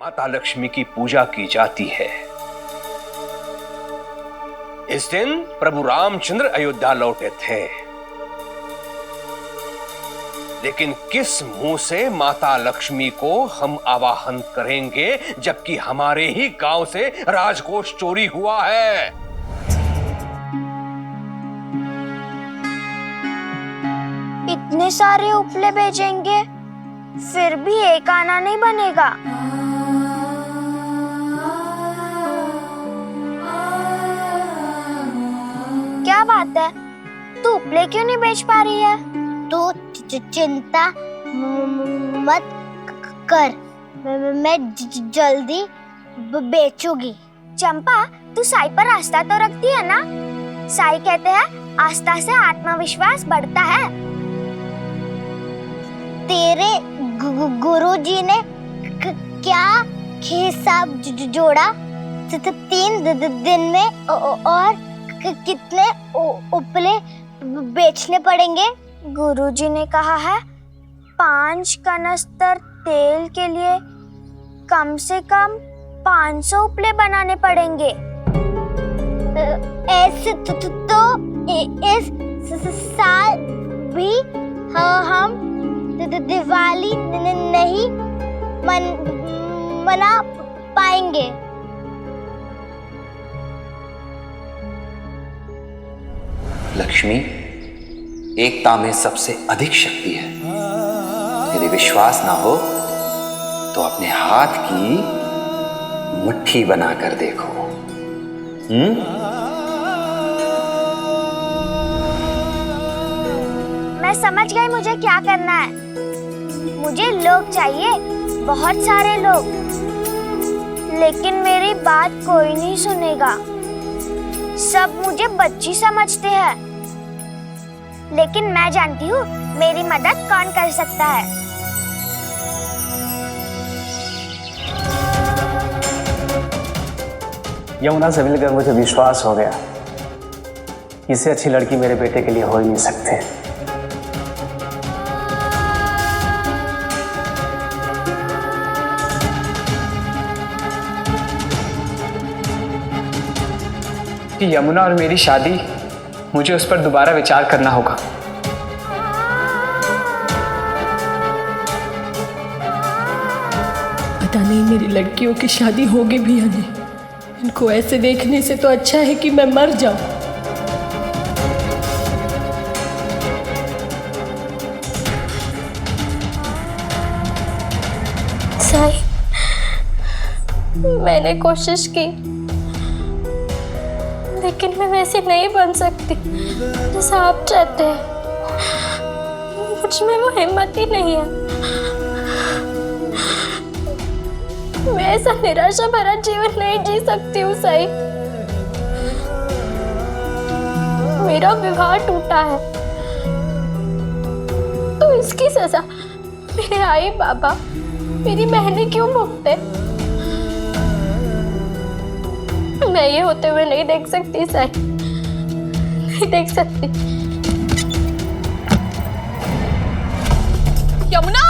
माता लक्ष्मी की पूजा की जाती है। इस दिन प्रभु रामचंद्र अयोध्या लौटे थे, लेकिन किस मुंह से माता लक्ष्मी को हम आवाहन करेंगे जबकि हमारे ही गांव से राजकोष चोरी हुआ है। इतने सारे उपले भेजेंगे फिर भी एक आना नहीं बनेगा। क्या बात है, तू उपले क्यों नहीं बेच पा रही है? तू चिंता मत कर, मैं जल्दी बेचूंगी। चंपा, तू साई पर आस्था तो रखती है ना? साई कहते हैं आस्था से आत्मविश्वास बढ़ता है। तेरे गुरुजी ने क्या हिसाब जोड़ा? 3 दिन में और कितने उपले बेचने पड़ेंगे? गुरुजी ने कहा है 5 कनस्तर तेल के लिए कम से कम 500 उपले बनाने पड़ेंगे। ऐसे तो इस साल भी हम दिवाली नहीं मना पाएंगे। लक्ष्मी एकता में सबसे अधिक शक्ति है। यदि विश्वास ना हो तो अपने हाथ की मुट्ठी बनाकर देखो। मैं समझ गई मुझे क्या करना है। मुझे लोग चाहिए, बहुत सारे लोग, लेकिन मेरी बात कोई नहीं सुनेगा। सब मुझे बच्ची समझते हैं, लेकिन मैं जानती हूँ मेरी मदद कौन कर सकता है। यमुना से मिलकर मुझे विश्वास हो गया, इससे अच्छी लड़की मेरे बेटे के लिए हो ही नहीं सकते। कि यमुना और मेरी शादी, मुझे उस पर दोबारा विचार करना होगा। पता नहीं मेरी लड़कियों की शादी होगी भी या नहीं। इनको ऐसे देखने से तो अच्छा है कि मैं मर जाऊं। साई, मैंने कोशिश की, लेकिन मैं वैसे नहीं बन सकती जैसा आप चाहते हैं। मुझ में वो हिम्मत ही नहीं है। मैं ऐसा निराशा भरा जीवन नहीं जी सकती हूँ साई। मेरा विवाह टूटा है तो इसकी सजा मेरे आई बाबा, मेरी बहनें क्यों भुगते? मैं ये होते हुए नहीं देख सकती साई, नहीं देख सकती। यमुना!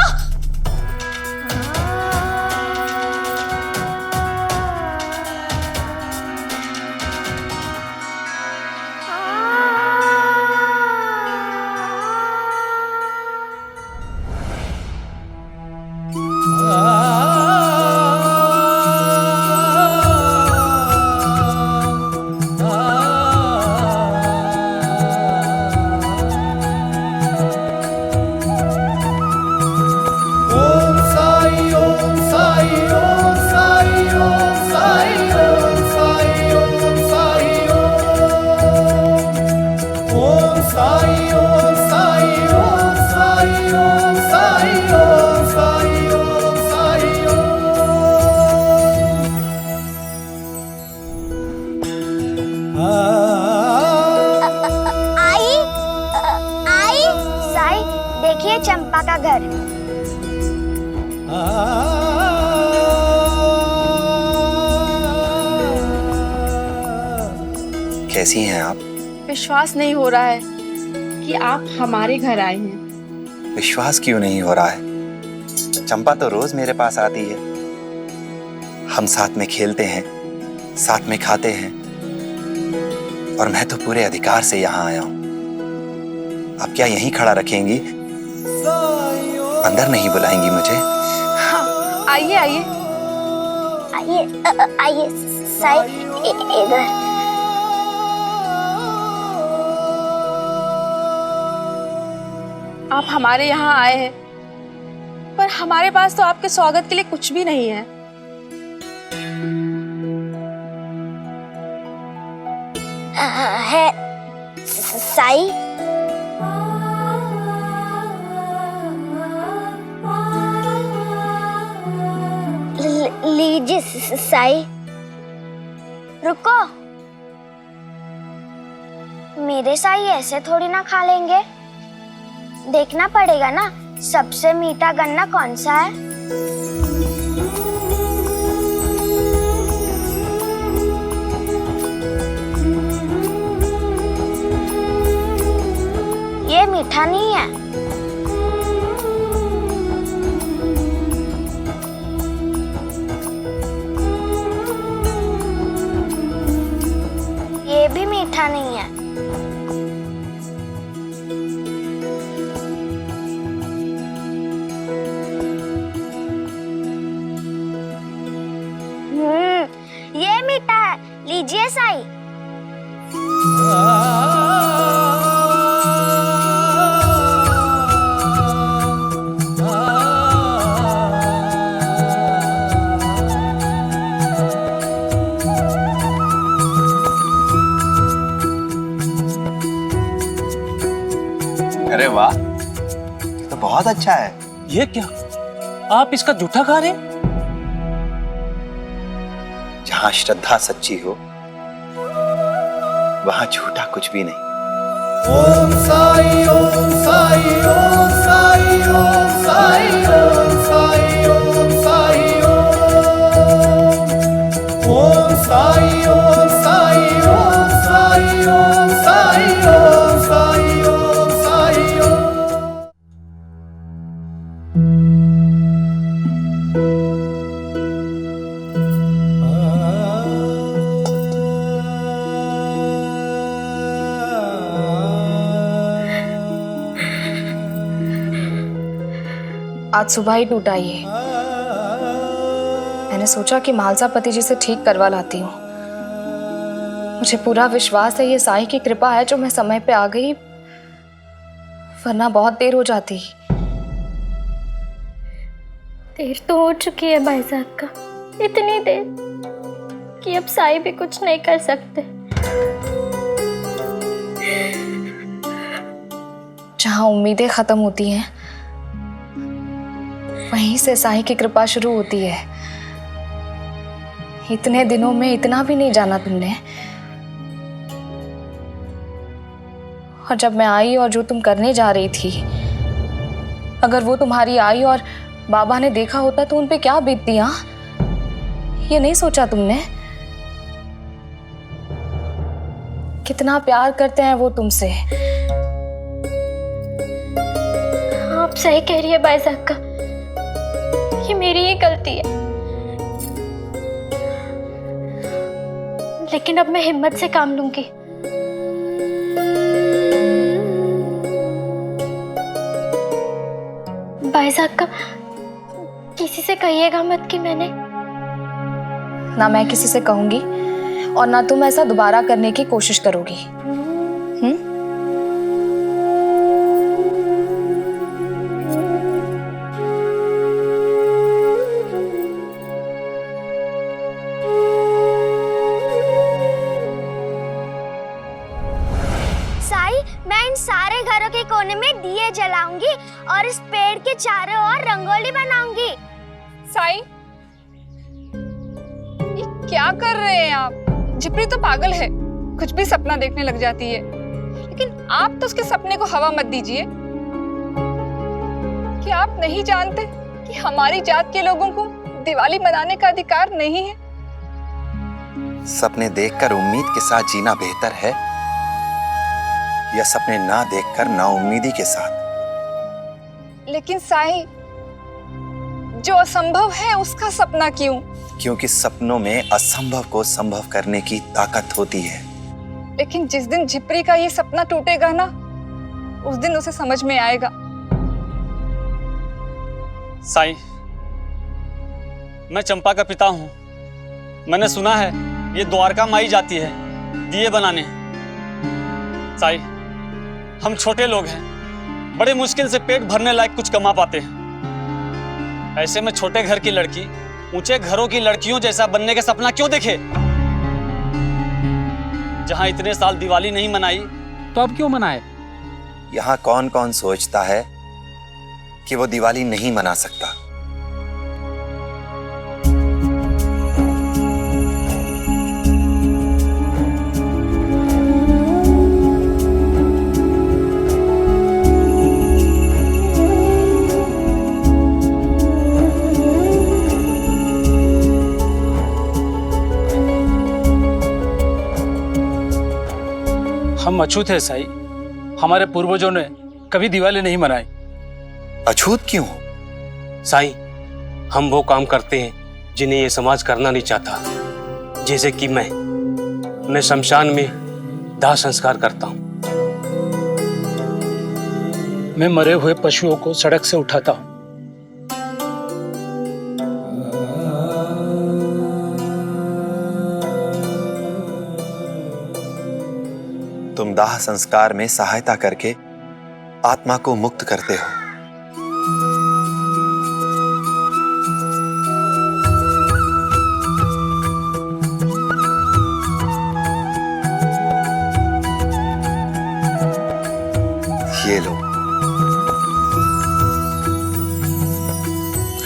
देखिए चंपा का घर। कैसी हैं आप? विश्वास नहीं हो रहा है कि आप हमारे घर आए हैं। विश्वास क्यों नहीं हो रहा है? चंपा तो रोज मेरे पास आती है। हम साथ में खेलते हैं, साथ में खाते हैं, और मैं तो पूरे अधिकार से यहाँ आया हूँ। आप क्या यहीं खड़ा रखेंगी? अंदर नहीं बुलाएंगी मुझे? हाँ, आइए आइए। आइए साई, इधर। आप हमारे यहाँ आए हैं, पर हमारे पास तो आपके स्वागत के लिए कुछ भी नहीं है। है साई। लीजिए साई। रुको, मेरे साई ऐसे थोड़ी ना खा लेंगे। देखना पड़ेगा ना सबसे मीठा गन्ना कौन सा है। ये मीठा नहीं है। ये भी मीठा नहीं है। ये मीठा है, लीजिए साई। अरे वाह, तो बहुत अच्छा है। ये क्या? आप इसका जूठा खा रहे हैं? जहां श्रद्धा सच्ची हो वहां झूठा कुछ भी नहीं। ओम साई ओम साई ओम साई ओम साई ओम साई ओम साई ओम साई ओम साई ओम साई ओम साई ओम साई ओम साई ओम। आज सुबह ही टूटा ये। मैंने सोचा कि मालसा पति जी से ठीक करवा लाती हूँ। मुझे पूरा विश्वास है ये साईं की कृपा है जो मैं समय पे आ गई, वरना बहुत देर हो जाती। देर तो हो चुकी है भाई साहब का, इतनी देर कि अब साई भी कुछ नहीं कर सकते। जहाँ उम्मीदें खत्म होती हैं वहीं से साईं की कृपा शुरू होती है। इतने दिनों में इतना भी नहीं जाना तुमने। और जब मैं आई और जो तुम करने जा रही थी, अगर वो तुम्हारी आई और बाबा ने देखा होता तो उन पे क्या बीतती। हाँ, ये नहीं सोचा तुमने? कितना प्यार करते हैं वो तुमसे। आप सही कह रही है भाई साहब का, ये मेरी ही गलती है। लेकिन अब मैं हिम्मत से काम लूंगी। भाई साहब का किसी से कहिएगा मत कि मैंने। ना मैं किसी से कहूंगी और ना तुम ऐसा दोबारा करने की कोशिश करोगी। साई, मैं इन सारे घरों के कोने में दिए जलाऊंगी और इस पेड़ के चारों ओर रंगोली बनाऊंगी। साई, ये क्या कर रहे हैं आप? जिप्री तो पागल है, कुछ भी सपना देखने लग जाती है। लेकिन आप तो उसके सपने को हवा मत दीजिए। क्या आप नहीं जानते कि हमारी जात के लोगों को दिवाली मनाने का अधिकार नहीं है? सपने देखकर उम्मीद के साथ जीना बेहतर है या सपने ना देखकर नाउम्मीदी के साथ? लेकिन साई, जो असंभव है उसका सपना क्यों? क्योंकि सपनों में असंभव को संभव करने की ताकत होती है। लेकिन जिस दिन झिपरी का ये सपना टूटेगा ना, उस दिन उसे समझ में आएगा। साईं, मैं चंपा का पिता हूं। मैंने सुना है ये द्वारका माई जाती है दिए बनाने। साईं, हम छोटे लोग हैं, बड़े मुश्किल से पेट भरने लायक कुछ कमा पाते हैं। ऐसे में छोटे घर की लड़की ऊंचे घरों की लड़कियों जैसा बनने का सपना क्यों देखे? जहां इतने साल दिवाली नहीं मनाई तो अब क्यों मनाए? यहाँ कौन कौन सोचता है कि वो दिवाली नहीं मना सकता? हम अछूत है साईं, हमारे पूर्वजों ने कभी दिवाली नहीं मनाई। अछूत क्यों? साईं, हम वो काम करते हैं जिन्हें ये समाज करना नहीं चाहता। जैसे कि मैं शमशान में दाह संस्कार करता हूँ। मैं मरे हुए पशुओं को सड़क से उठाता हूँ। तुम दाह संस्कार में सहायता करके आत्मा को मुक्त करते हो। ये लो,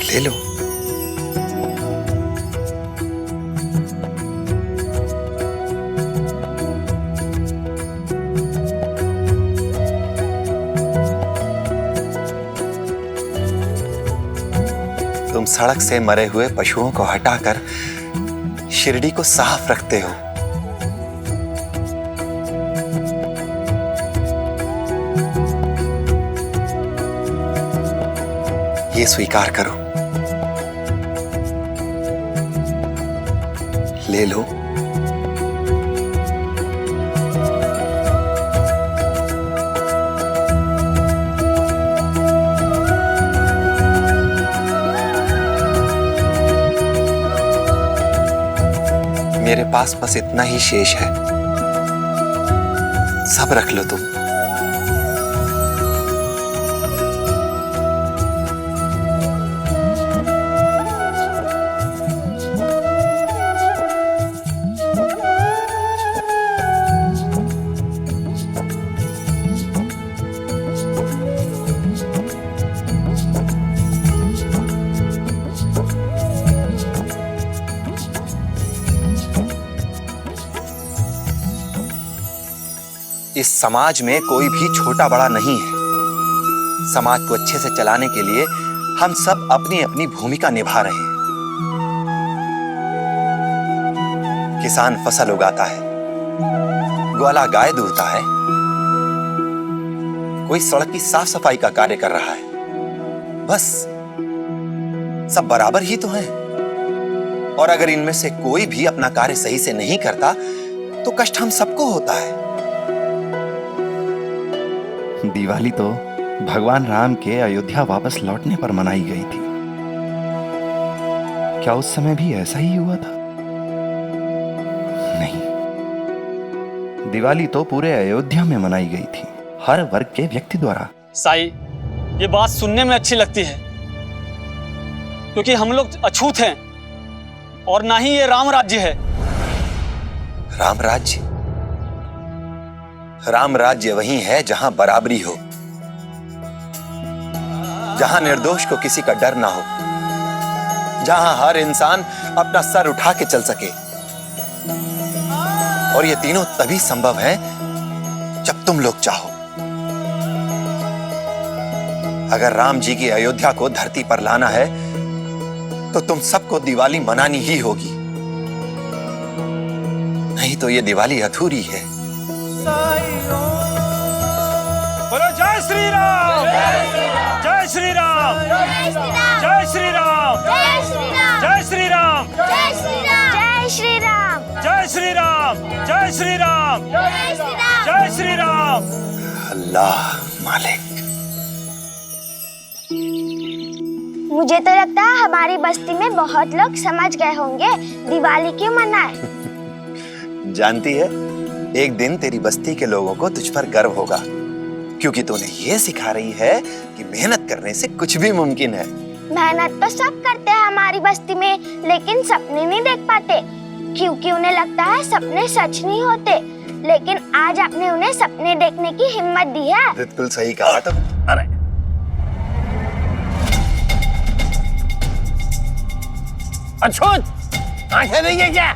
ले लो। तुम सड़क से मरे हुए पशुओं को हटाकर शिरडी को साफ रखते हो। ये स्वीकार करो, ले लो। मेरे पास बस इतना ही शेष है, सब रख लो तुम। इस समाज में कोई भी छोटा बड़ा नहीं है। समाज को अच्छे से चलाने के लिए हम सब अपनी अपनी भूमिका निभा रहे हैं। किसान फसल उगाता है, ग्वाला गाय दूहता है, कोई सड़क की साफ सफाई का कार्य कर रहा है। बस सब बराबर ही तो हैं। और अगर इनमें से कोई भी अपना कार्य सही से नहीं करता तो कष्ट हम सबको होता है। दिवाली तो भगवान राम के अयोध्या वापस लौटने पर मनाई गई थी। क्या उस समय भी ऐसा ही हुआ था? नहीं, दिवाली तो पूरे अयोध्या में मनाई गई थी, हर वर्ग के व्यक्ति द्वारा। साईं, ये बात सुनने में अच्छी लगती है क्योंकि हम लोग अछूत हैं और ना ही ये राम राज्य है। राम राज्य? राम राज्य वही है जहां बराबरी हो, जहां निर्दोष को किसी का डर ना हो, जहां हर इंसान अपना सर उठा के चल सके। और ये तीनों तभी संभव है जब तुम लोग चाहो। अगर राम जी की अयोध्या को धरती पर लाना है तो तुम सबको दिवाली मनानी ही होगी, नहीं तो ये दिवाली अधूरी है। बोलो जय जय श्री राम, जय श्री राम, जय श्री राम, जय श्री राम, जय श्री राम, जय श्री राम, जय श्री राम, जय श्री राम, जय श्री राम, जय श्री राम। अल्लाह मालिक। मुझे तो लगता है हमारी बस्ती में बहुत लोग समझ गए होंगे दिवाली क्यों मनाए। जानती है, एक दिन तेरी बस्ती के लोगों को तुझ पर गर्व होगा, क्योंकि तूने ये सिखा रही है कि मेहनत करने से कुछ भी मुमकिन है। मेहनत तो सब करते हैं हमारी बस्ती में, लेकिन सपने नहीं देख पाते, क्योंकि उन्हें लगता है सपने सच नहीं होते। लेकिन आज आपने उन्हें सपने देखने की हिम्मत दी है। बिल्कुल सही कहा तुम। अरे अछूत, आंखें नहीं है क्या?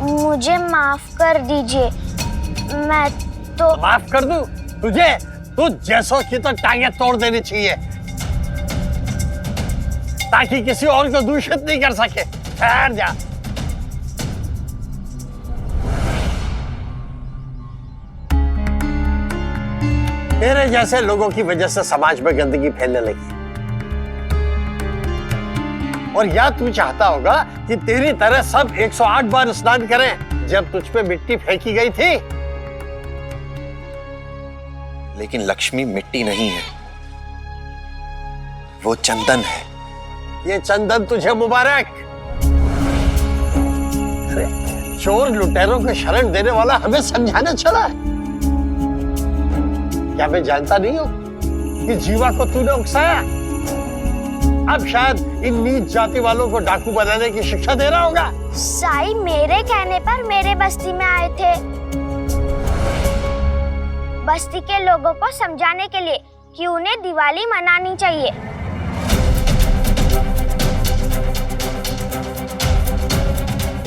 मुझे माफ कर दीजिए, मैं तो माफ कर दूं तुझे? तू जैसों की तो टांगे तोड़ देनी चाहिए, ताकि किसी और को दूषित नहीं कर सके। ठहर जा। तेरे जैसे लोगों की वजह से समाज में गंदगी फैलने लगी, और या तू चाहता होगा कि तेरी तरह सब 108 बार स्नान करें जब तुझ पे मिट्टी फेंकी गई थी। लेकिन लक्ष्मी मिट्टी नहीं है, वो चंदन है। ये चंदन तुझे मुबारक। अरे चोर लुटेरों को शरण देने वाला हमें समझाने चला है। क्या मैं जानता नहीं हूं कि जीवा को तूने उकसाया? अब शायद इन नीच जाति वालों को डाकू बनाने की शिक्षा दे रहा होगा। साईं मेरे कहने पर मेरे बस्ती में आए थे, बस्ती के लोगों को समझाने के लिए कि उन्हें दिवाली मनानी चाहिए।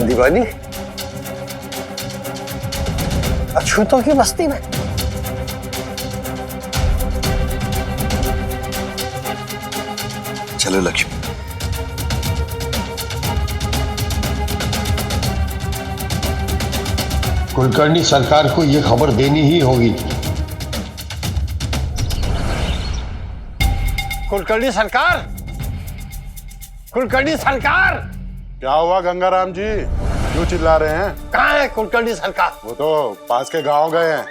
दिवाली? अछूतों की बस्ती में? चलो लक्ष्मी। कुलकर्णी सरकार को यह खबर देनी ही होगी। कुलकर्णी सरकार, कुलकर्णी सरकार। क्या हुआ गंगाराम जी, क्यों चिल्ला रहे हैं? कहाँ है कुलकर्णी सरकार? वो तो पास के गांव गए हैं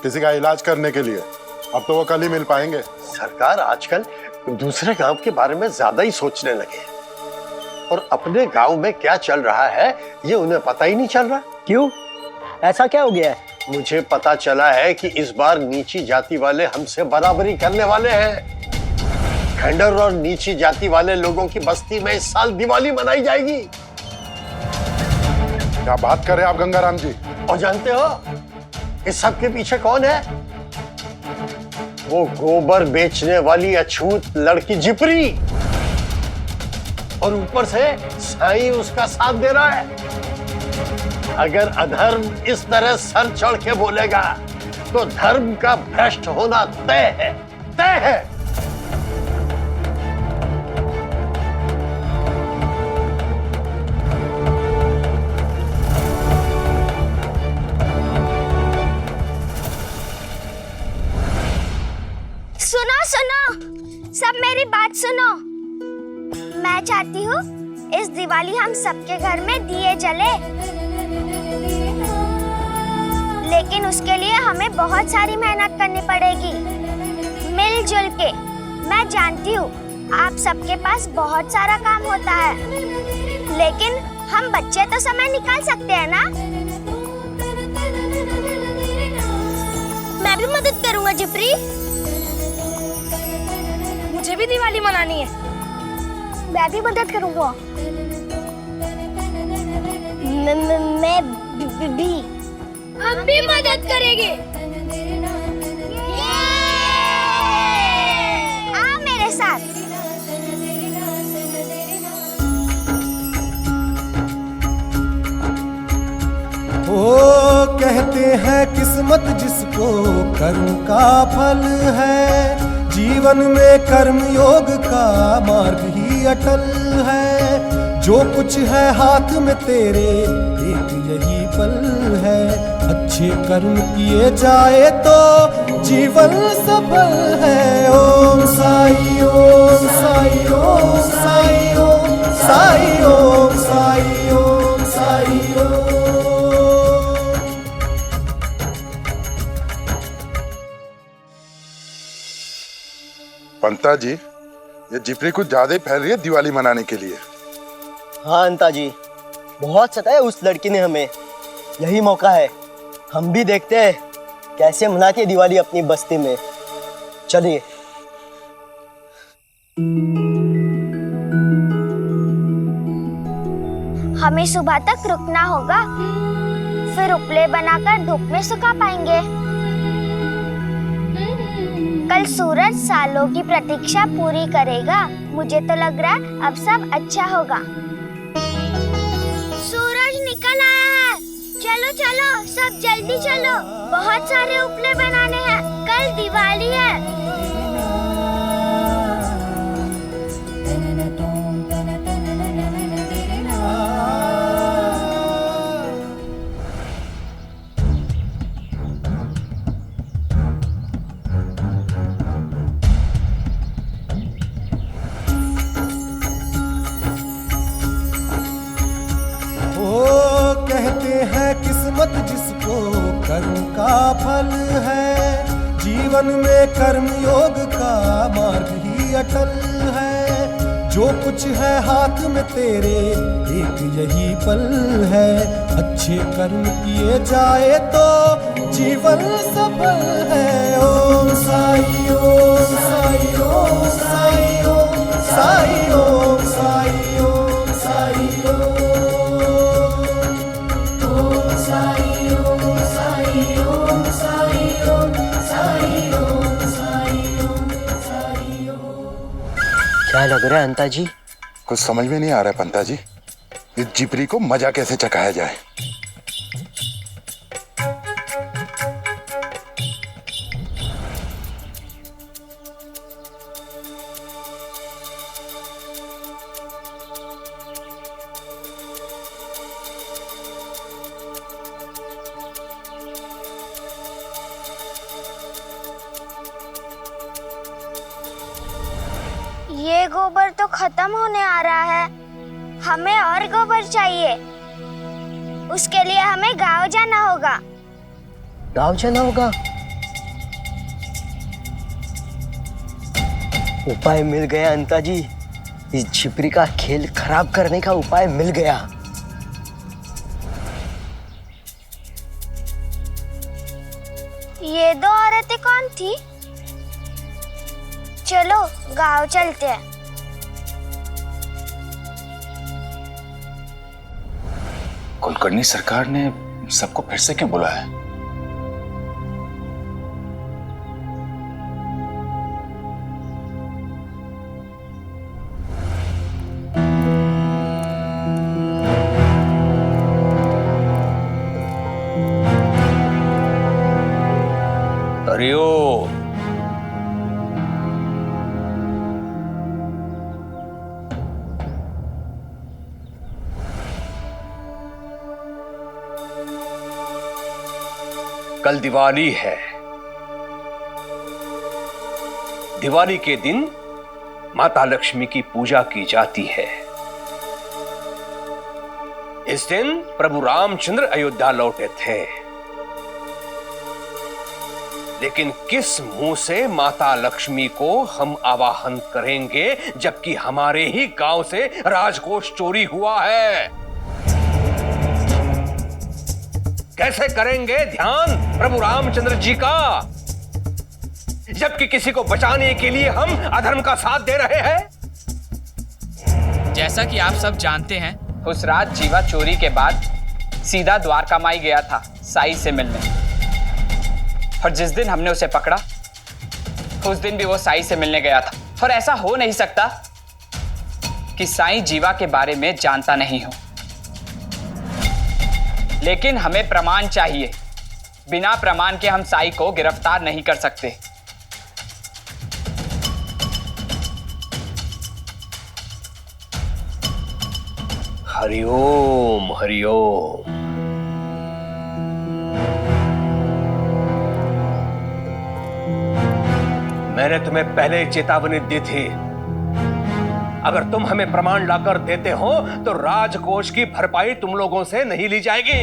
किसी का इलाज करने के लिए, अब तो वो कल ही मिल पाएंगे। सरकार आजकल दूसरे गांव के बारे में ज्यादा ही सोचने लगे, और अपने गांव में क्या चल रहा है ये उन्हें पता ही नहीं चल रहा। क्यों, ऐसा क्या हो गया है? मुझे पता चला है कि इस बार नीची जाति वाले हमसे बराबरी करने वाले हैं। खंडर और नीची जाति वाले लोगों की बस्ती में इस साल दिवाली मनाई जाएगी। क्या बात कर रहे हैं आप गंगाराम जी? और जानते हो इस सब के पीछे कौन है? वो गोबर बेचने वाली अछूत लड़की जिपरी, और ऊपर से साईं उसका साथ दे रहा है। अगर अधर्म इस तरह सर चढ़ के बोलेगा तो धर्म का भ्रष्ट होना तय है, तय है। सुनो सुनो, सब मेरी बात सुनो। मैं चाहती हूँ इस दिवाली हम सबके घर में दिए जले, लेकिन उसके लिए हमें बहुत सारी मेहनत करनी पड़ेगी, मिलजुल के। मैं जानती हूँ आप सबके पास बहुत सारा काम होता है, लेकिन हम बच्चे तो समय निकाल सकते हैं ना? मैं भी मदद करूंगा जिपरी। मुझे भी दिवाली मनानी है। मैं भी मदद करूंगा। मैं भी। हम भी मदद करेंगे। आओ मेरे साथ। ओ कहते हैं किस्मत जिसको कर्म का फल है, जीवन में कर्म योग का मार्ग ही अटल है। जो कुछ है हाथ में तेरे एक यही पल है, अच्छे कर्म किए जाए तो जीवन सफल है। ओम साई ओम साई ओम साई ओम साई ओम साई ओम साई ओम। पंता जी, ये जिपरी कुछ ज्यादा ही फैल रही है दिवाली मनाने के लिए। हाँ अंता जी, बहुत सताया उस लड़की ने हमें। यही मौका है, हम भी देखते हैं कैसे मनाती है दिवाली अपनी बस्ती में। चलिए। हमें सुबह तक रुकना होगा, फिर उपले बनाकर धूप में सुखा पाएंगे। कल सूरज सालों की प्रतीक्षा पूरी करेगा। मुझे तो लग रहा है अब सब अच्छा होगा। सूरज निकल आया है, चलो चलो सब जल्दी चलो, बहुत सारे उपले बनाने हैं, कल दिवाली है। किस्मत जिसको कर्म का फल है, जीवन में कर्म योग का मार्ग ही अटल है। जो कुछ है हाथ में तेरे एक यही पल है, अच्छे कर्म किए जाए तो जीवन सफल है। ओम साई ओम साई ओम साई ओम साई ओम साई ओम साई ओम। क्या लग रहा है अंता जी? कुछ समझ में नहीं आ रहा है पंता जी, इस जिपरी को मजा कैसे चखाया जाए। ये गोबर तो खत्म होने आ रहा है, हमें और गोबर चाहिए। उसके लिए हमें गांव जाना होगा। गांव जाना होगा? उपाय मिल गया अंता जी, इस झिपरी का खेल खराब करने का उपाय मिल गया। ये दो औरतें कौन थी? चलो गांव चलते हैं। कुलकर्णी सरकार ने सबको फिर से क्यों बुलाया? हरिओम। कल दिवाली है। दिवाली के दिन माता लक्ष्मी की पूजा की जाती है। इस दिन प्रभु रामचंद्र अयोध्या लौटे थे, लेकिन किस मुंह से माता लक्ष्मी को हम आवाहन करेंगे जबकि हमारे ही गांव से राजकोष चोरी हुआ है? कैसे करेंगे ध्यान प्रभु रामचंद्र जी का, जबकि किसी को बचाने के लिए हम अधर्म का साथ दे रहे हैं? जैसा कि आप सब जानते हैं, उस रात जीवा चोरी के बाद सीधा द्वारका माई गया था साई से मिलने, और जिस दिन हमने उसे पकड़ा उस दिन भी वो साई से मिलने गया था। और ऐसा हो नहीं सकता कि साई जीवा के बारे में जानता नहीं हो, लेकिन हमें प्रमाण चाहिए। बिना प्रमाण के हम साई को गिरफ्तार नहीं कर सकते। हरिओम हरिओम। मैंने तुम्हें पहले ही चेतावनी दी थी, अगर तुम हमें प्रमाण लाकर देते हो तो राजकोष की भरपाई तुम लोगों से नहीं ली जाएगी।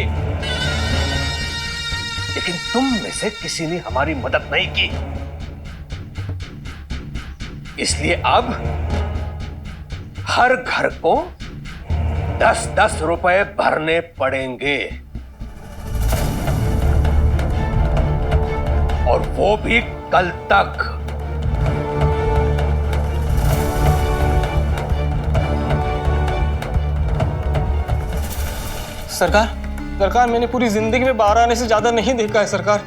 लेकिन तुम में से किसी ने हमारी मदद नहीं की, इसलिए अब हर घर को 10-10 रुपए भरने पड़ेंगे, और वो भी कल तक। सरकार, मैंने पूरी जिंदगी में 12 आने से ज्यादा नहीं देखा है सरकार।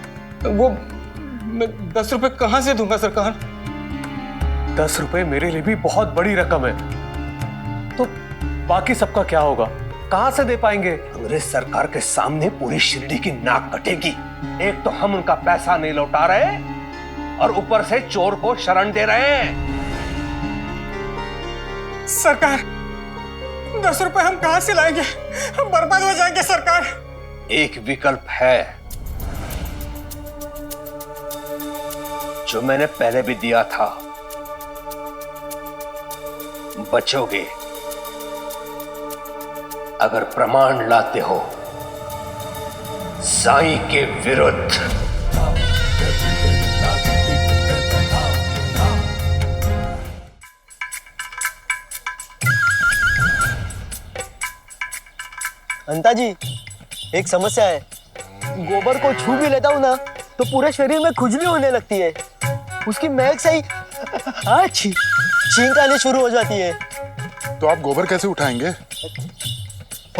वो मैं 10 रुपए कहां से दूंगा सरकार? 10 रुपए मेरे लिए भी बहुत बड़ी रकम है, तो बाकी सबका क्या होगा? कहां से दे पाएंगे? अंग्रेज सरकार के सामने पूरी शिरडी की नाक कटेगी। एक तो हम उनका पैसा नहीं लौटा रहे और ऊपर से चोर को शरण दे रहे हैं। सरकार, 10 रुपए हम कहां से लाएंगे? हम बर्बाद हो जाएंगे सरकार। एक विकल्प है जो मैंने पहले भी दिया था, बचोगे अगर प्रमाण लाते हो साईं के विरुद्ध। अंता जी, एक समस्या है। गोबर को छू भी लेता हूँ ना तो पूरे शरीर में खुजली होने लगती है। उसकी महक से ही छींक आनी शुरू हो जाती है। तो आप गोबर कैसे उठाएंगे?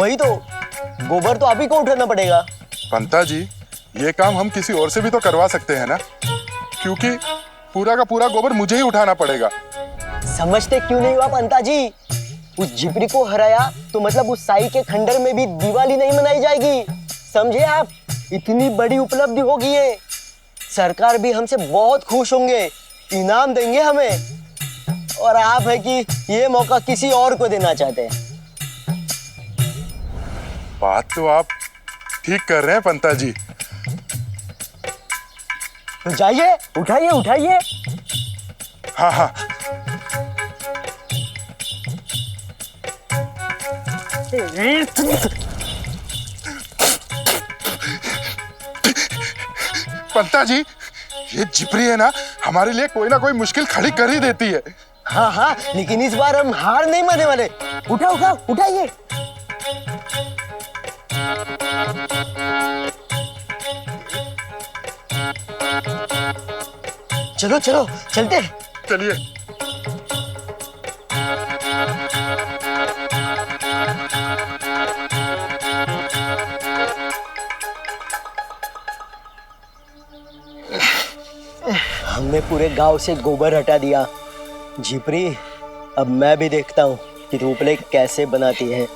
वही तो, गोबर तो आप ही को उठाना पड़ेगा। पंता जी, ये काम हम किसी और से भी तो करवा सकते हैं ना, क्योंकि पूरा का पूरा गोबर मुझे ही उठाना पड़ेगा। समझते क्यों नहीं हो आप अंता जी? उस जिपरी को हराया तो मतलब उस साई के खंडर में भी दिवाली नहीं मनाई जाएगी, समझे आप? इतनी बड़ी उपलब्धि होगी ये। सरकार भी हमसे बहुत खुश होंगे, इनाम देंगे हमें। और आप है कि ये मौका किसी और को देना चाहते हैं। बात तो आप ठीक कर रहे हैं पंता जी। तो जाइए, उठाइए उठाइए। हाँ हाँ। पंता जी, ये जिपरी है ना, हमारे लिए कोई ना कोई मुश्किल खड़ी कर ही देती है। हाँ हाँ, लेकिन इस बार हम हार नहीं मानने वाले। उठाओ उठाओ, उठाइए। चलो चलो, चलते हैं। चलिए। हमने पूरे गांव से गोबर हटा दिया। झिपरी, अब मैं भी देखता हूँ कि रूपले कैसे बनाती है।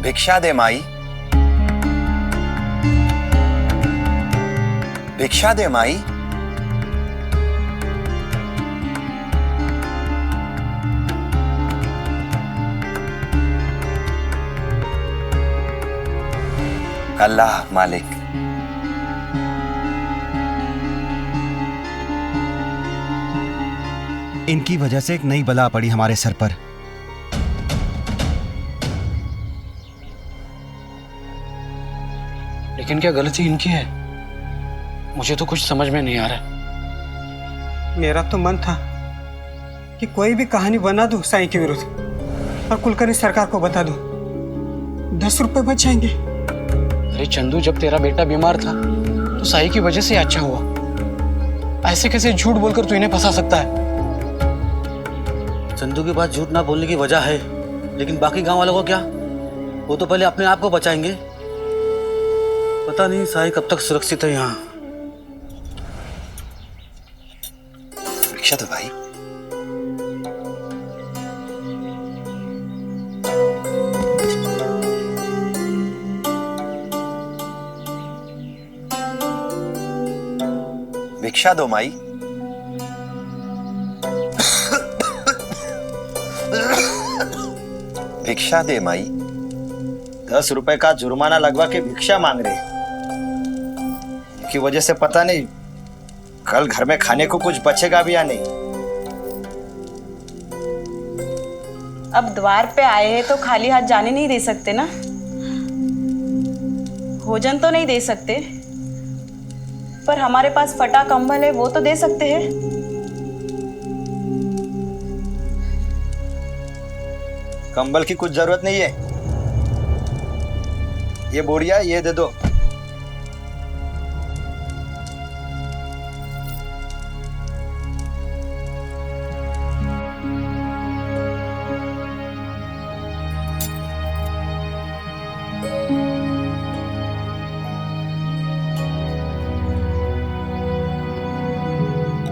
भिक्षा दे माई, भिक्षा दे माई। अल्लाह मालिक। इनकी वजह से एक नई बला पड़ी हमारे सर पर। लेकिन क्या गलती इनकी है? मुझे तो कुछ समझ में नहीं आ रहा। मेरा तो मन था कि कोई भी कहानी बना दूं साईं के विरुद्ध और कुलकर्णी सरकार को बता दूं, 10 रुपए बच जाएंगे। अरे चंदू, जब तेरा बेटा बीमार था तो साई की वजह से अच्छा हुआ। ऐसे कैसे झूठ बोलकर तू इन्हें फंसा सकता है? चंदू के पास झूठ ना बोलने की वजह है, लेकिन बाकी गांव वालों को क्या? वो तो पहले अपने आप को बचाएंगे। पता नहीं साई कब तक सुरक्षित है यहाँ। भिक्षा दो भाई। भिक्षा दो माई। भिक्षा दे माई। 10 रुपए का जुर्माना लगवा के भिक्षा मांग रहे, की वजह से पता नहीं कल घर में खाने को कुछ बचेगा भी या नहीं। अब द्वार पे आए हैं तो खाली हाथ जाने नहीं दे सकते ना। भोजन तो नहीं दे सकते, पर हमारे पास फटा कंबल है वो तो दे सकते हैं। कंबल की कुछ जरूरत नहीं है, ये बोरिया ये दे दो।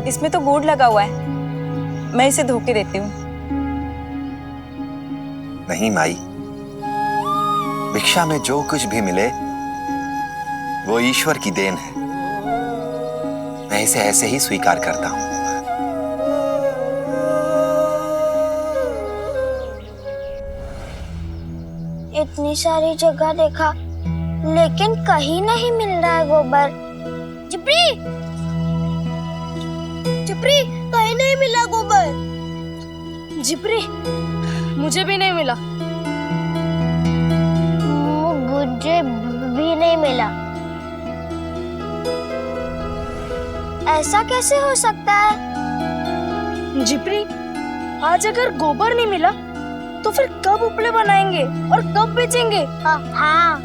इसमें तो गुड़ लगा हुआ है, मैं इसे धो के देती हूँ। नहीं माई, भिक्षा में जो कुछ भी मिले वो ईश्वर की देन है। मैं इसे ऐसे ही स्वीकार करता हूं। इतनी सारी जगह देखा लेकिन कहीं नहीं मिल रहा है गोबर। जिप्री, जिप्री, कहीं नहीं मिला गोबर। जिप्री, मुझे भी नहीं मिला। मुझे भी नहीं मिला। ऐसा कैसे हो सकता है? जिप्री, आज अगर गोबर नहीं मिला तो फिर कब उपले बनाएंगे और कब बेचेंगे? हाँ।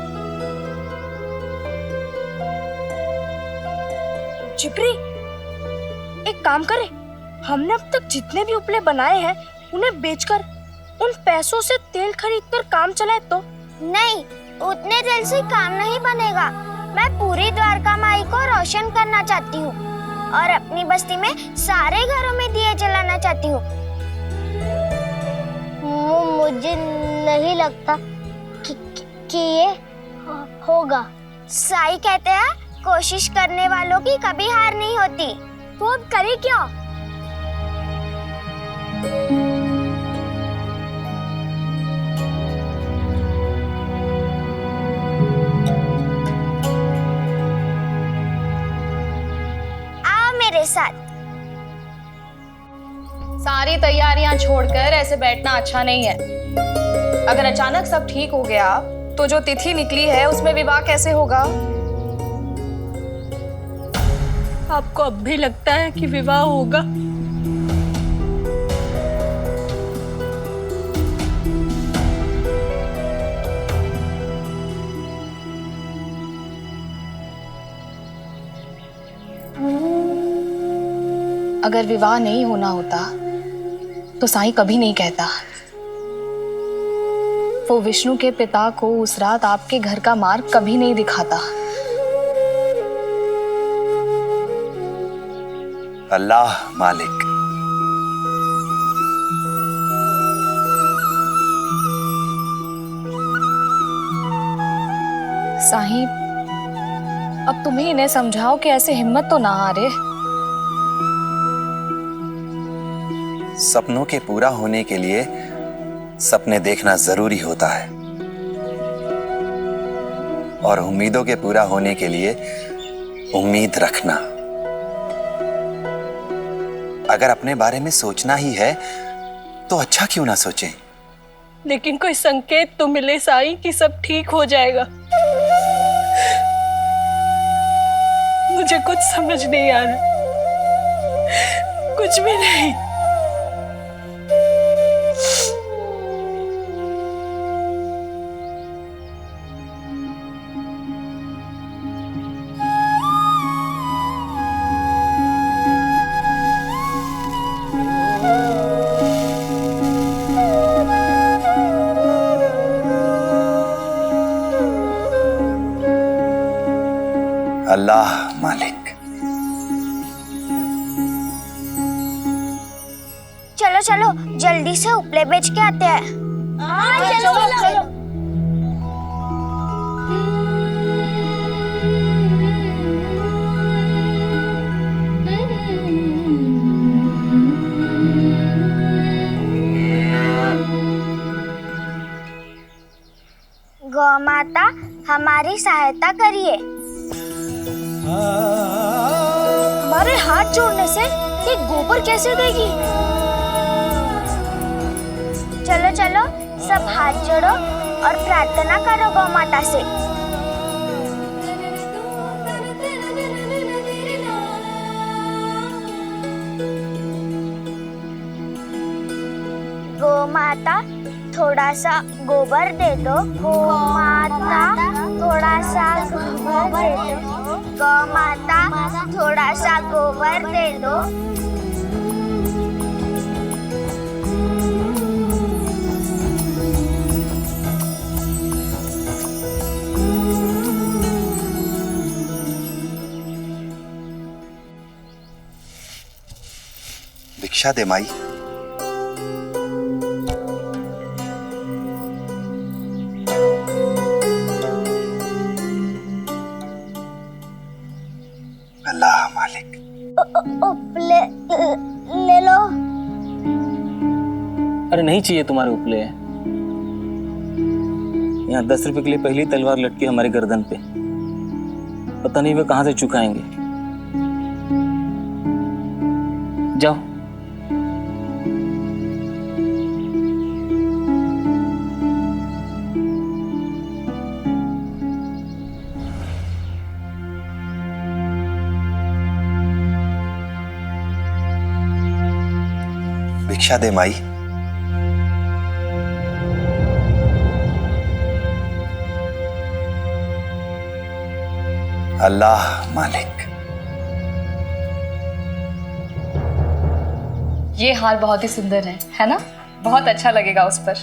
जिप्री, एक काम करें, हमने अब तक जितने भी उपले बनाए हैं उन्हें बेचकर उन पैसों से तेल खरीदकर काम चलाए तो? नहीं, उतने तेल से काम नहीं बनेगा। मैं पूरी द्वारका माई को रोशन करना चाहती हूँ और अपनी बस्ती में सारे घरों में दिए जलाना चाहती हूँ। मुझे नहीं लगता कि ये होगा। साईं कहते हैं कोशिश करने वालों की कभी हार नहीं होती। तो अब करे क्या? आओ मेरे साथ। सारी तैयारियां छोड़कर ऐसे बैठना अच्छा नहीं है। अगर अचानक सब ठीक हो गया तो जो तिथि निकली है उसमें विवाह कैसे होगा? आपको अब भी लगता है कि विवाह होगा? अगर विवाह नहीं होना होता तो साईं कभी नहीं कहता। वो विष्णु के पिता को उस रात आपके घर का मार्ग कभी नहीं दिखाता। अल्लाह मालिक। साईं, अब तुम्हें इन्हें समझाओ कि ऐसे हिम्मत तो ना हारे। सपनों के पूरा होने के लिए सपने देखना जरूरी होता है और उम्मीदों के पूरा होने के लिए उम्मीद रखना। अगर अपने बारे में सोचना ही है तो अच्छा क्यों ना सोचें? लेकिन कोई संकेत तो मिले साईं कि सब ठीक हो जाएगा। मुझे कुछ समझ नहीं आ रहा, कुछ भी नहीं। अल्लाह मालिक। चलो चलो जल्दी से उपले बेच के आते हैं। चलो। गौ माता हमारी सहायता करिए। हमारे हाथ जोड़ने से ये गोबर कैसे देगी? चलो चलो सब हाथ जोड़ो और प्रार्थना करो गौ माता से। गौ माता थोड़ा सा गोबर दे दो। गौ माता थोड़ा सा गोबर दे दो। गौ माता थोड़ा सा गोबर दे दो। भिक्षा दे माई। अल्लाह मालिक। ले लो। अरे नहीं चाहिए तुम्हारे उपले। यहाँ 10 रुपए के लिए पहली तलवार लटकी हमारी गर्दन पे। पता नहीं वे कहाँ से चुकाएंगे। जाओ। भिक्षा दे माई। अल्लाह मालिक। ये हार बहुत ही सुंदर है ना? बहुत अच्छा लगेगा उस पर।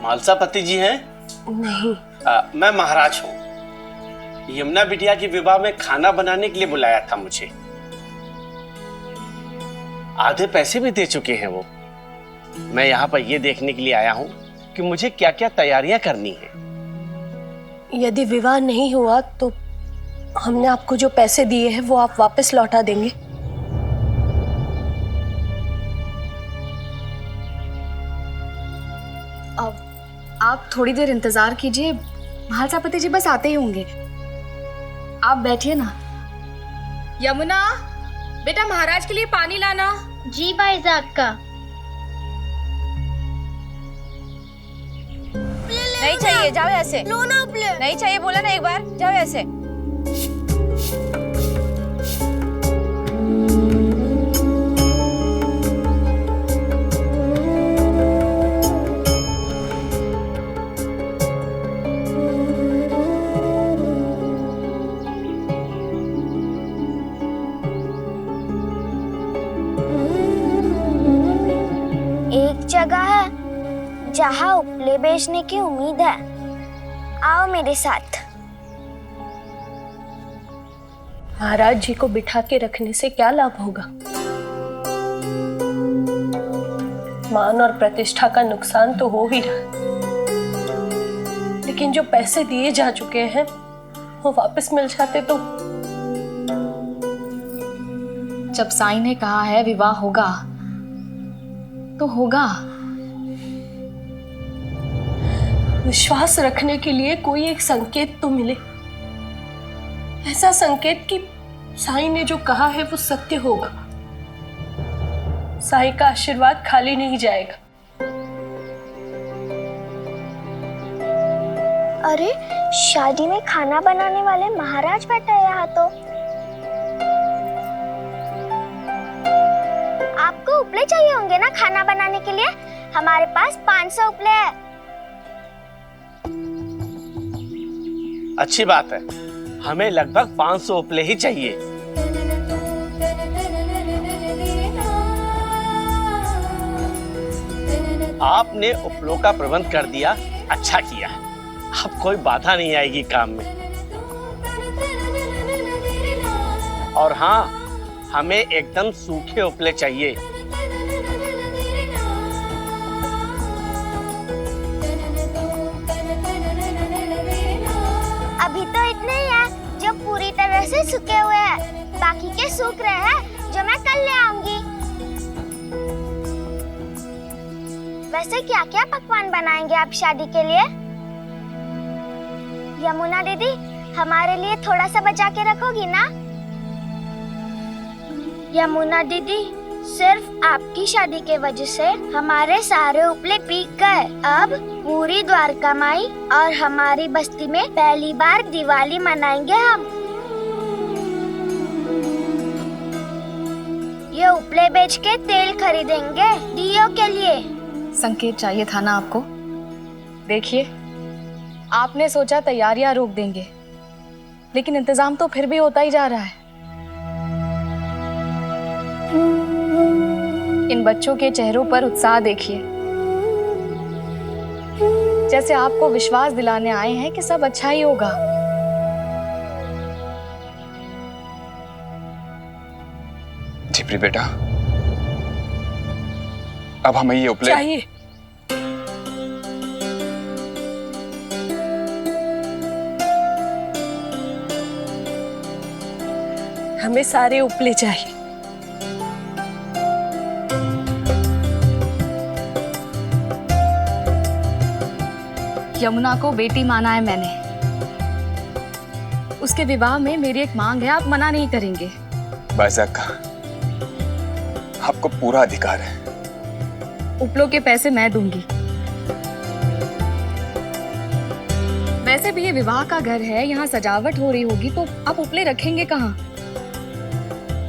मालसापति जी हैं? नहीं। मैं महाराज हूँ। यमुना बिटिया की विवाह में खाना बनाने के लिए बुलाया था मुझे। आधे पैसे भी दे चुके हैं वो। मैं यहाँ पर ये देखने के लिए आया हूँ कि मुझे क्या क्या तैयारियां करनी है। यदि विवाह नहीं हुआ तो हमने आपको जो पैसे दिए हैं वो आप वापस लौटा देंगे? अब आप थोड़ी देर इंतजार कीजिए, महालसापति जी बस आते ही होंगे। आप बैठिए ना। यमुना, बेटा महाराज के लिए पानी लाना। जी भाई का। नहीं चाहिए, जाओ ऐसे। नहीं चाहिए बोला ना एक बार, जाओ ऐसे। एक जगह है जहाँ उपले बेचने की उम्मीद है। आओ मेरे साथ। महाराज जी को बिठा के रखने से क्या लाभ होगा? मान और प्रतिष्ठा का नुकसान तो हो ही रहा, लेकिन जो पैसे दिए जा चुके हैं वो वापस मिल जाते तो। जब साईं ने कहा है विवाह होगा तो होगा। विश्वास रखने के लिए कोई एक संकेत तो मिले, ऐसा संकेत कि साईं ने जो कहा है वो सत्य होगा। साईं का आशीर्वाद खाली नहीं जाएगा। अरे शादी में खाना बनाने वाले महाराज बैठे हैं यहाँ तो। आपको उपले चाहिए होंगे ना खाना बनाने के लिए? हमारे पास 500 उपले हैं। अच्छी बात है, हमें लगभग 500 उपले ही चाहिए। आपने उपलों का प्रबंध कर दिया, अच्छा किया। अब कोई बाधा नहीं आएगी काम में। और हाँ, हमें एकदम सूखे उपले चाहिए। अभी तो इतने ही है जो पूरी तरह से सूखे हुए हैं। सूख रहे हैं जो मैं कल ले आऊंगी। वैसे क्या क्या पकवान बनाएंगे आप शादी के लिए? यमुना दीदी, हमारे लिए थोड़ा सा बचा के रखोगी ना? यमुना दीदी, सिर्फ आपकी शादी के वजह से हमारे सारे उपले पीक गए। अब पूरी द्वारका माई और हमारी बस्ती में पहली बार दिवाली मनाएंगे हम। ये उपले बेच के तेल खरीदेंगे दियों के लिए। संकेत चाहिए था ना आपको? देखिए, आपने सोचा तैयारियां रोक देंगे, लेकिन इंतजाम तो फिर भी होता ही जा रहा है। इन बच्चों के चेहरों पर उत्साह देखिए, जैसे आपको विश्वास दिलाने आए हैं कि सब अच्छा ही होगा। झिपरी बेटा, अब हमें ये उपले चाहिए। हमें सारे उपले चाहिए। यमुना को बेटी माना है मैंने। उसके विवाह में मेरी एक मांग है, आप मना नहीं करेंगे। बाइज़ा का आपको पूरा अधिकार है। उपलों के पैसे मैं दूंगी। वैसे भी ये विवाह का घर है, यहाँ सजावट हो रही होगी, तो आप उपले रखेंगे कहाँ?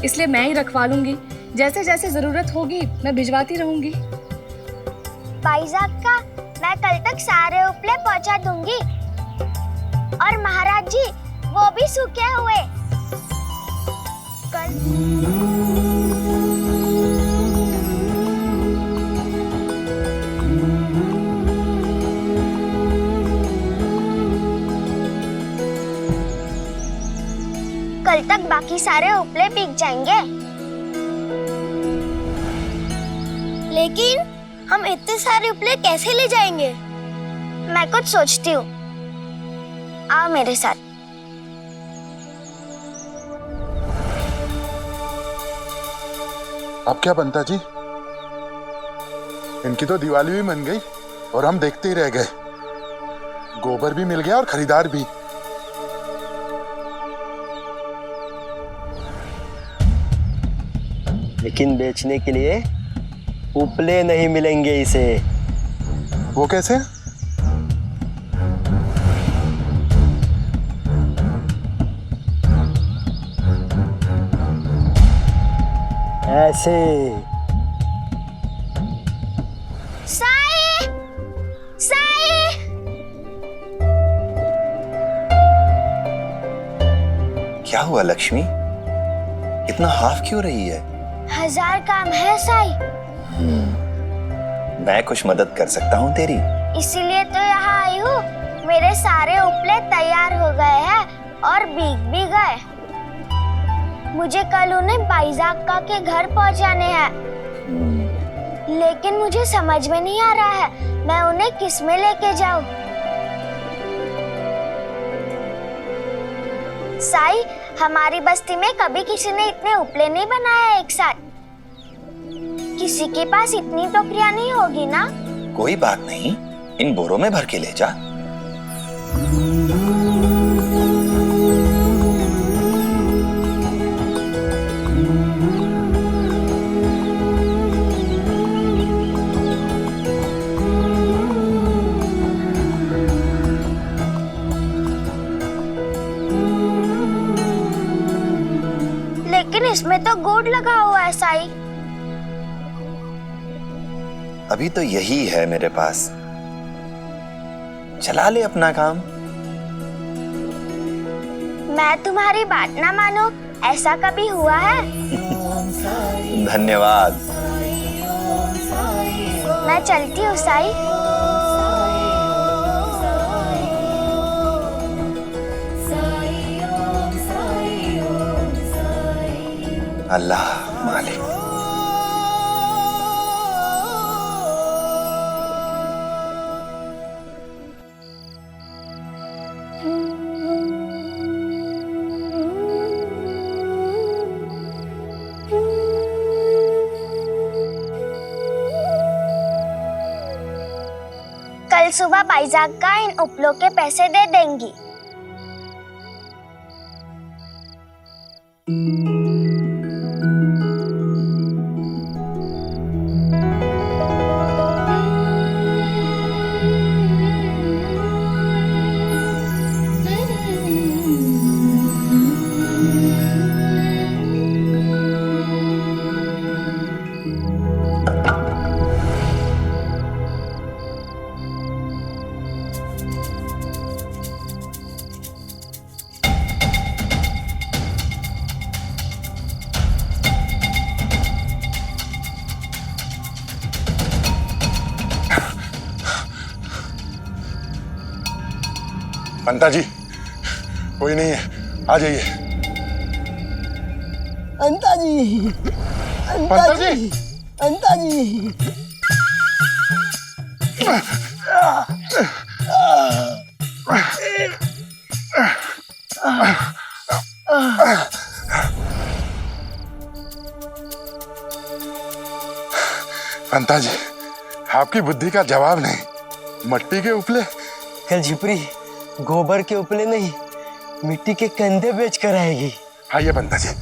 इसलिए मैं ही रखवा लूंगी। जैसे जैसे जरूरत होगी मैं भिजवाती रहूंगी। बाईजाक का मैं कल तक सारे उपले पहुंचा दूंगी। और महाराज जी, वो भी सूखे हुए। कल तक बाकी सारे उपले पीक जाएंगे। लेकिन हम इतने सारे उपले कैसे ले जाएंगे? मैं कुछ सोचती हूँ, आओ मेरे साथ। अब क्या बनता जी? इनकी तो दिवाली भी मन गई और हम देखते ही रह गए। गोबर भी मिल गया और खरीदार भी। लेकिन बेचने के लिए उपले नहीं मिलेंगे इसे। वो कैसे? ऐसे। साई! साई! क्या हुआ लक्ष्मी? इतना हाफ क्यों रही है? 1000 काम है साई। मैं कुछ मदद कर सकता हूँ तेरी? इसीलिए तो यहाँ आई हूँ। मेरे सारे उपले तैयार हो गए हैं और भीग भी गए। मुझे कल उन्हें बाईजाक्का के घर पहुँचाने हैं। लेकिन मुझे समझ में नहीं आ रहा है मैं उन्हें किस में लेके जाऊँ। साई, हमारी बस्ती में कभी किसी ने इतने उपले नहीं बनाए एक साथ। किसी के पास इतनी टोकरियां नहीं होगी ना? कोई बात नहीं, इन बोरों में भर के ले जा। लेकिन इसमें तो गुड़ लगा हुआ है साई। अभी तो यही है मेरे पास, चला ले अपना काम। मैं तुम्हारी बात ना मानूं, ऐसा कभी हुआ है? धन्यवाद। मैं चलती हूँ साई। अल्लाह मालिक। सुबह बाइजाक का इन उपलों के पैसे दे देंगी। पंता जी, कोई नहीं है, आ जाइए। अंता जी, पंता जी, अंता जी। पंता जी, आपकी बुद्धि का जवाब नहीं। मट्टी के उपले। कल झिपरी गोबर के उपले नहीं, मिट्टी के कंधे बेच कर आएगी। आइए पंता जी।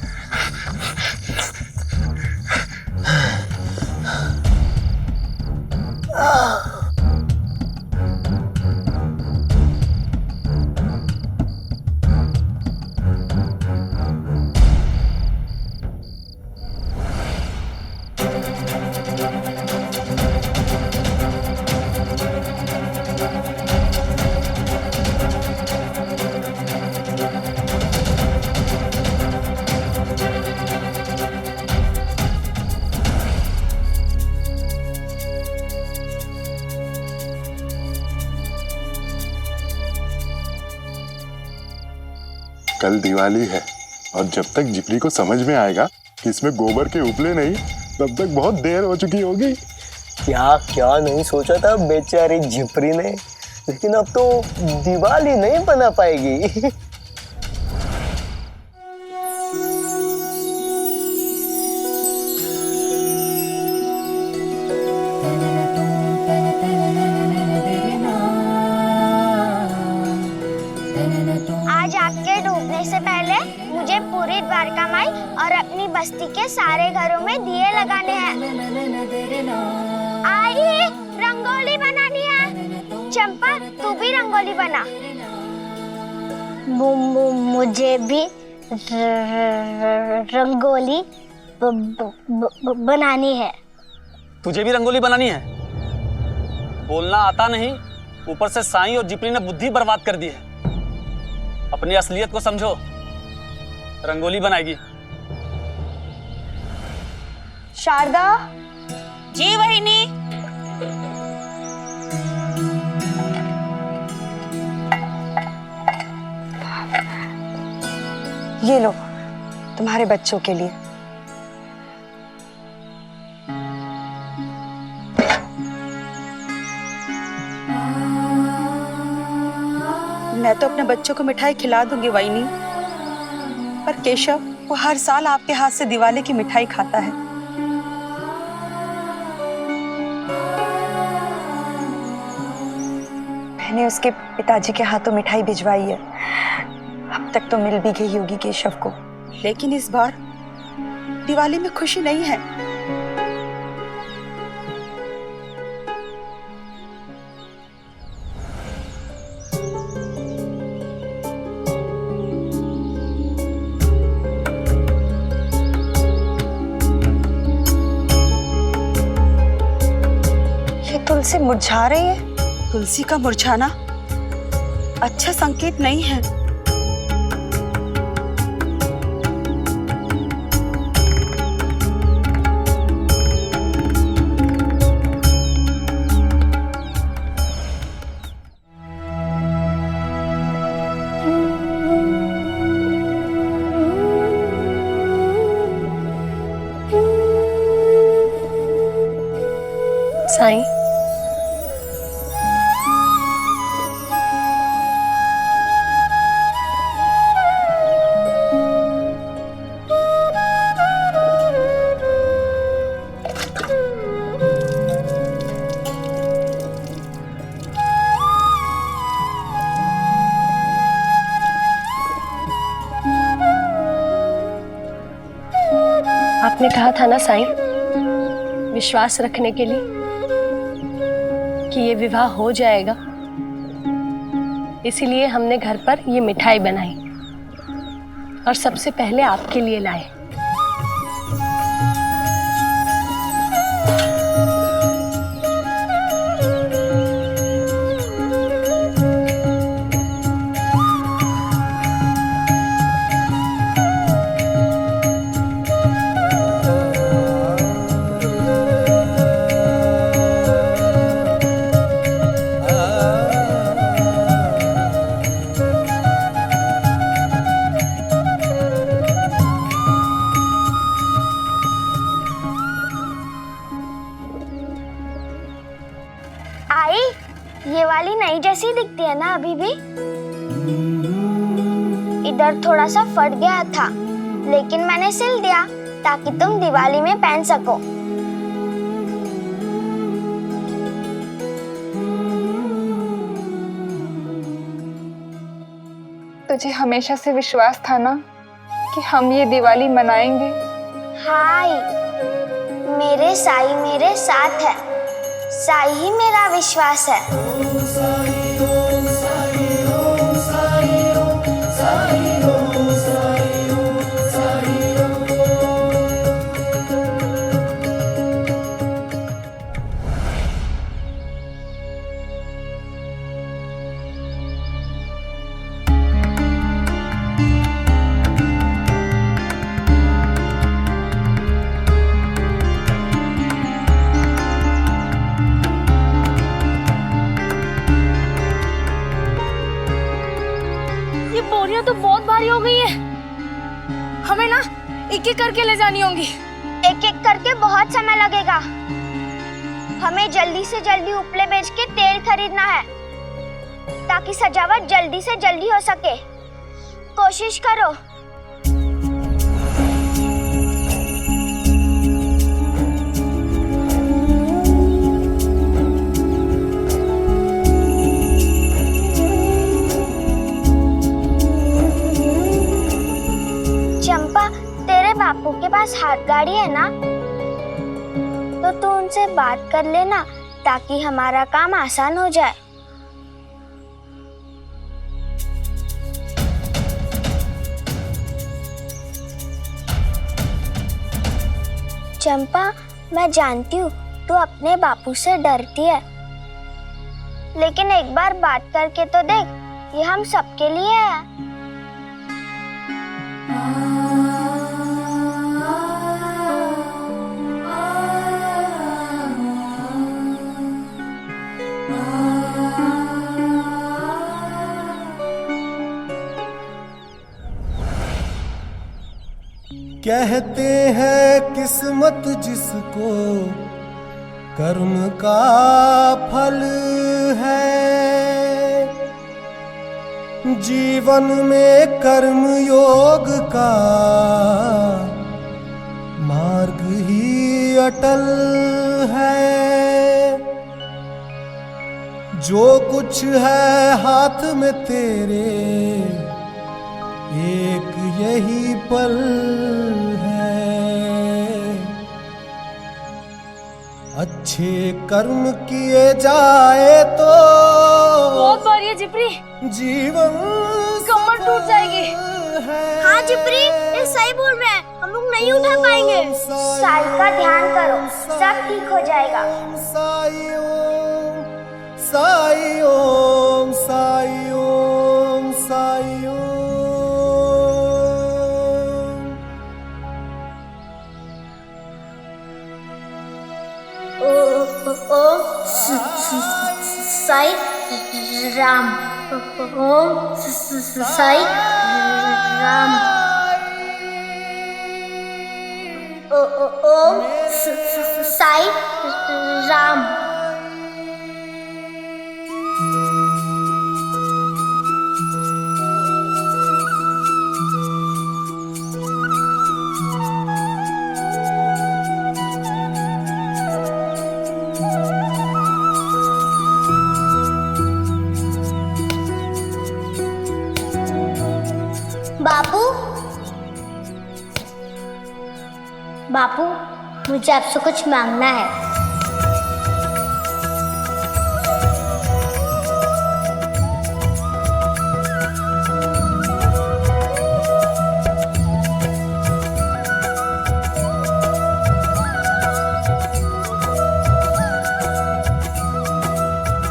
कल दिवाली है और जब तक जिपरी को समझ में आएगा कि इसमें गोबर के उपले नहीं, तब तक बहुत देर हो चुकी होगी। क्या क्या नहीं सोचा था बेचारी झिपरी ने, लेकिन अब तो दिवाली नहीं बना पाएगी। आज आपके डूबने से पहले मुझे पूरी द्वारका माई और अपनी बस्ती के सारे घरों में दिए लगाने हैं। आई, रंगोली बनानी है। चंपा, तू भी रंगोली बना। मुझे भी रंगोली बनानी है। तुझे भी रंगोली बनानी है? बोलना आता नहीं, ऊपर से साईं और जिपरी ने बुद्धि बर्बाद कर दी है। अपनी असलियत को समझो, रंगोली बनाएगी। शारदा। जी वहिनी। ये लो, तुम्हारे बच्चों के लिए। मैं तो अपने बच्चों को मिठाई खिला दूंगी वाइनी, पर केशव वो हर साल आपके हाथ से दिवाली की मिठाई खाता है। मैंने उसके पिताजी के हाथों मिठाई भिजवाई है, अब तक तो मिल भी गई होगी केशव को, लेकिन इस बार दिवाली में खुशी नहीं है। तुलसी मुरझा रही है। तुलसी का मुरझाना अच्छा संकेत नहीं है। साईं, आपने कहा था ना साईं, विश्वास रखने के लिए कि ये विवाह हो जाएगा, इसीलिए हमने घर पर ये मिठाई बनाई और सबसे पहले आपके लिए लाए। आई, ये वाली नई जैसी दिखती है ना अभी भी? इधर थोड़ा सा फट गया था, लेकिन मैंने सिल दिया ताकि तुम दिवाली में पहन सको। तुझे हमेशा से विश्वास था ना कि हम ये दिवाली मनाएंगे? हाय, मेरे साई मेरे साथ है, साई ही मेरा विश्वास है। बोरियां तो बहुत भारी हो गई है, हमें ना एक एक करके ले जानी होंगी। एक एक करके बहुत समय लगेगा, हमें जल्दी से जल्दी उपले बेच के तेल खरीदना है ताकि सजावट जल्दी से जल्दी हो सके। कोशिश करो। चंपा, तेरे बापू के पास हाथ गाड़ी है ना, तो तू उनसे बात कर लेना ताकि हमारा काम आसान हो जाए। चंपा, मैं जानती हूँ तू अपने बापू से डरती है, लेकिन एक बार बात करके तो देख, ये हम सबके लिए है। कहते हैं किस्मत जिसको कर्म का फल है, जीवन में कर्म योग का मार्ग ही अटल है। जो कुछ है हाथ में तेरे, एक यही पल है। अच्छे कर्म किए जाए तो बहुत भारी है जिप्री, जीवन कमर टूट जाएगी। हाँ जिप्री, ये सही बोल रहे हैं, हम लोग नहीं उठा पाएंगे। साई का ध्यान करो, सब ठीक हो जाएगा। साई ओम साई ओम साई ओम साई ओम। ओम साई राम, ओम साई राम, ओम साई राम। बाबू, बापू, मुझे आपसे कुछ मांगना है।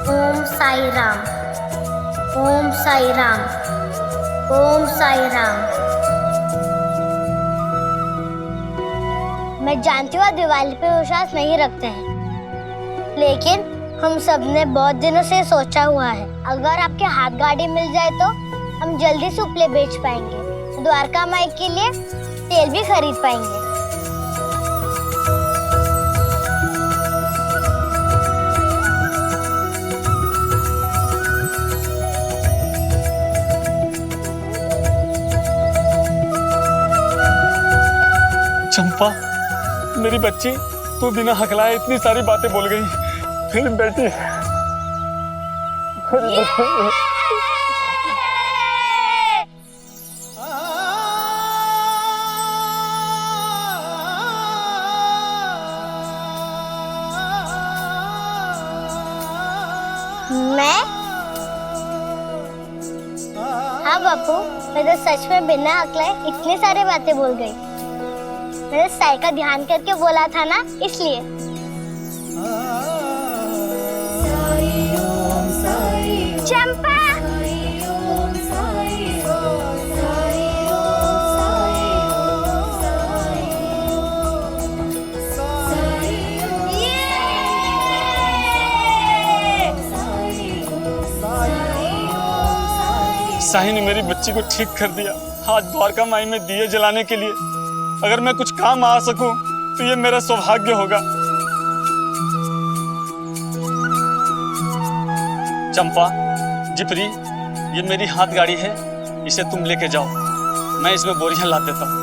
ओम साई राम, ओम साई राम, ओम साई राम। मैं जानती हूँ आप दिवाली पे विश्वास नहीं रखते हैं, लेकिन हम सब ने बहुत दिनों से सोचा हुआ है, अगर आपके हाथ गाड़ी मिल जाए तो हम जल्दी से उपले बेच पाएंगे, द्वारका माई के लिए तेल भी खरीद पाएंगे। चंपा, मेरी बच्ची, तू बिना हकलाए इतनी सारी बातें बोल गई। मेरी बेटी, मैं? हाँ बापू, मैं तो सच में बिना हकलाए इतनी सारी बातें बोल गई। मैंने साई का ध्यान करके बोला था ना, इसलिए। चंपा, साई ने मेरी बच्ची को ठीक कर दिया। आज द्वारका माई में दिए जलाने के लिए अगर मैं कुछ काम आ सकूं तो ये मेरा सौभाग्य होगा। चंपा, जिपरी, ये मेरी हाथ गाड़ी है, इसे तुम लेके जाओ, मैं इसमें बोरियां ला देता हूँ।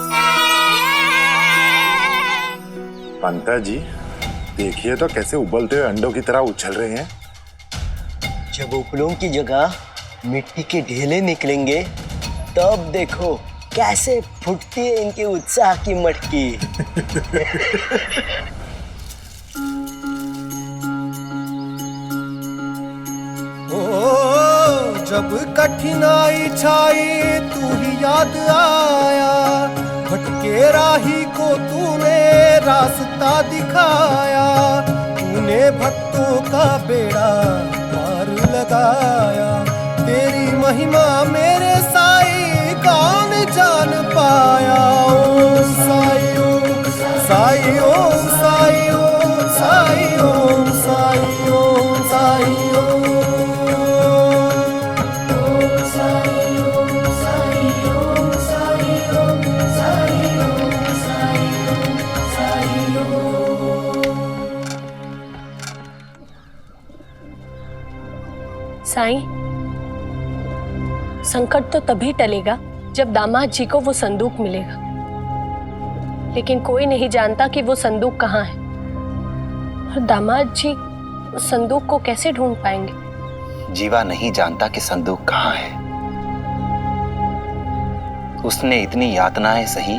पंता जी, देखिए तो कैसे उबलते हुए अंडों की तरह उछल रहे हैं। जब उपलों की जगह मिट्टी के ढेले निकलेंगे तब देखो कैसे फुटती है इनके उत्साह की मटकी। ओ जब कठिनाई छाई तू ही याद आया, भटके राही को तूने रास्ता दिखाया, तूने भक्तों का बेड़ा पार लगाया, तेरी महिमा मेरे साई कौन जान पाया। ओम साई, ओम साई, ओम साई, ओम साई, ओम साई, ओम साई, ओम साई, ओम साई, ओम साई, ओम साई, ओम साई, साई, संकट तो तभी टलेगा जब दामाद जी को वो संदूक मिलेगा, लेकिन कोई नहीं जानता कि वो संदूक कहाँ है और दामाद जी उस संदूक को कैसे ढूंढ पाएंगे। जीवा नहीं जानता कि संदूक कहाँ है। उसने इतनी यातनाएं सही,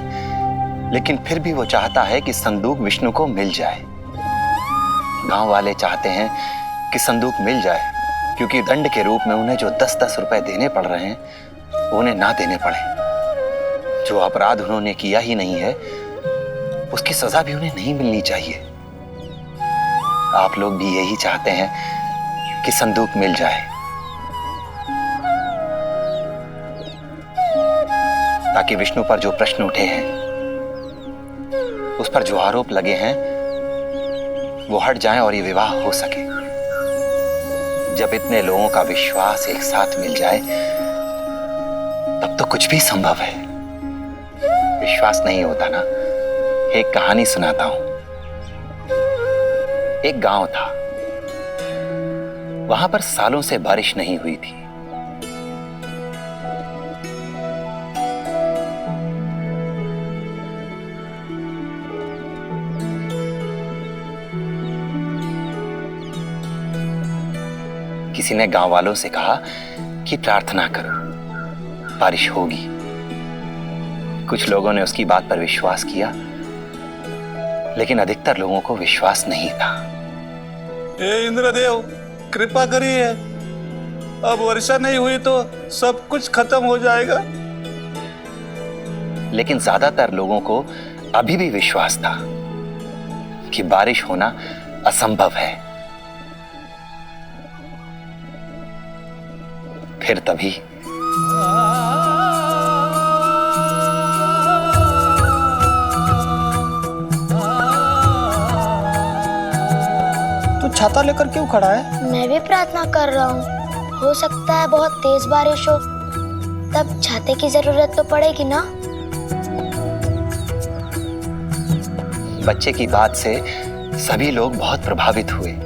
लेकिन फिर भी वो चाहता है कि संदूक विष्णु को मिल जाए। गांव वाले चाहते हैं कि संदूक मिल जाए, क्योंकि दंड के रूप में उन्हें जो 10-10 रुपए देने पड़ रहे हैं वो उन्हें ना देने पड़े। जो अपराध उन्होंने किया ही नहीं है उसकी सजा भी उन्हें नहीं मिलनी चाहिए। आप लोग भी यही चाहते हैं कि संदूक मिल जाए, ताकि विष्णु पर जो प्रश्न उठे हैं, उस पर जो आरोप लगे हैं, वो हट जाएं और ये विवाह हो सके। जब इतने लोगों का विश्वास एक साथ मिल जाए तब तो कुछ भी संभव है। विश्वास नहीं होता ना? एक कहानी सुनाता हूं। एक गांव था, वहां पर सालों से बारिश नहीं हुई थी। किसी ने गांव वालों से कहा कि प्रार्थना करो, बारिश होगी। कुछ लोगों ने उसकी बात पर विश्वास किया लेकिन अधिकतर लोगों को विश्वास नहीं था। हे इंद्रदेव, कृपा करिए, अब वर्षा नहीं हुई तो सब कुछ खत्म हो जाएगा। लेकिन ज्यादातर लोगों को अभी भी विश्वास था कि बारिश होना असंभव है। फिर तभी तू छाता लेकर क्यों खड़ा है? मैं भी प्रार्थना कर रहा हूँ। हो सकता है बहुत तेज बारिश हो, तब छाते की जरूरत तो पड़ेगी ना। बच्चे की बात से सभी लोग बहुत प्रभावित हुए।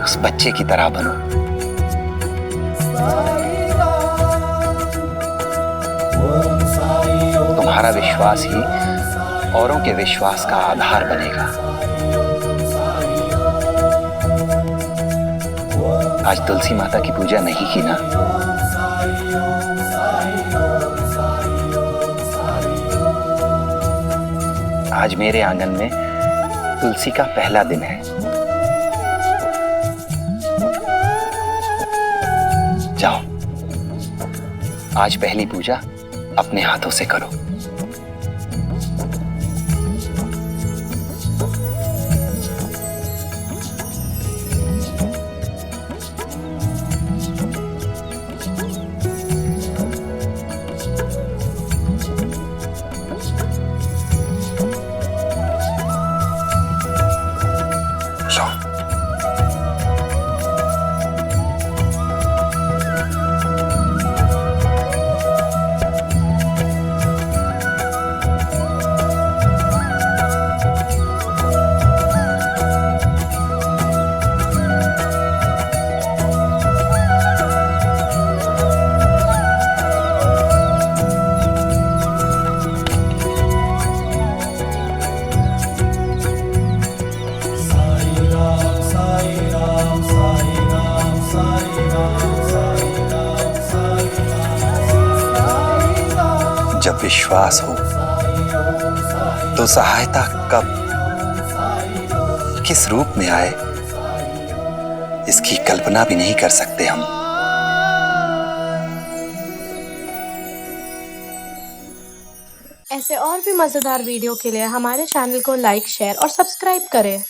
उस बच्चे की तरह बनो। तुम्हारा विश्वास ही औरों के विश्वास का आधार बनेगा। आज तुलसी माता की पूजा नहीं की ना? आज मेरे आंगन में तुलसी का पहला दिन है। जाओ, आज पहली पूजा अपने हाथों से करो। जब विश्वास हो तो सहायता कब, किस रूप में आए, इसकी कल्पना भी नहीं कर सकते हम। ऐसे और भी मजेदार वीडियो के लिए हमारे चैनल को लाइक, शेयर और सब्सक्राइब करें।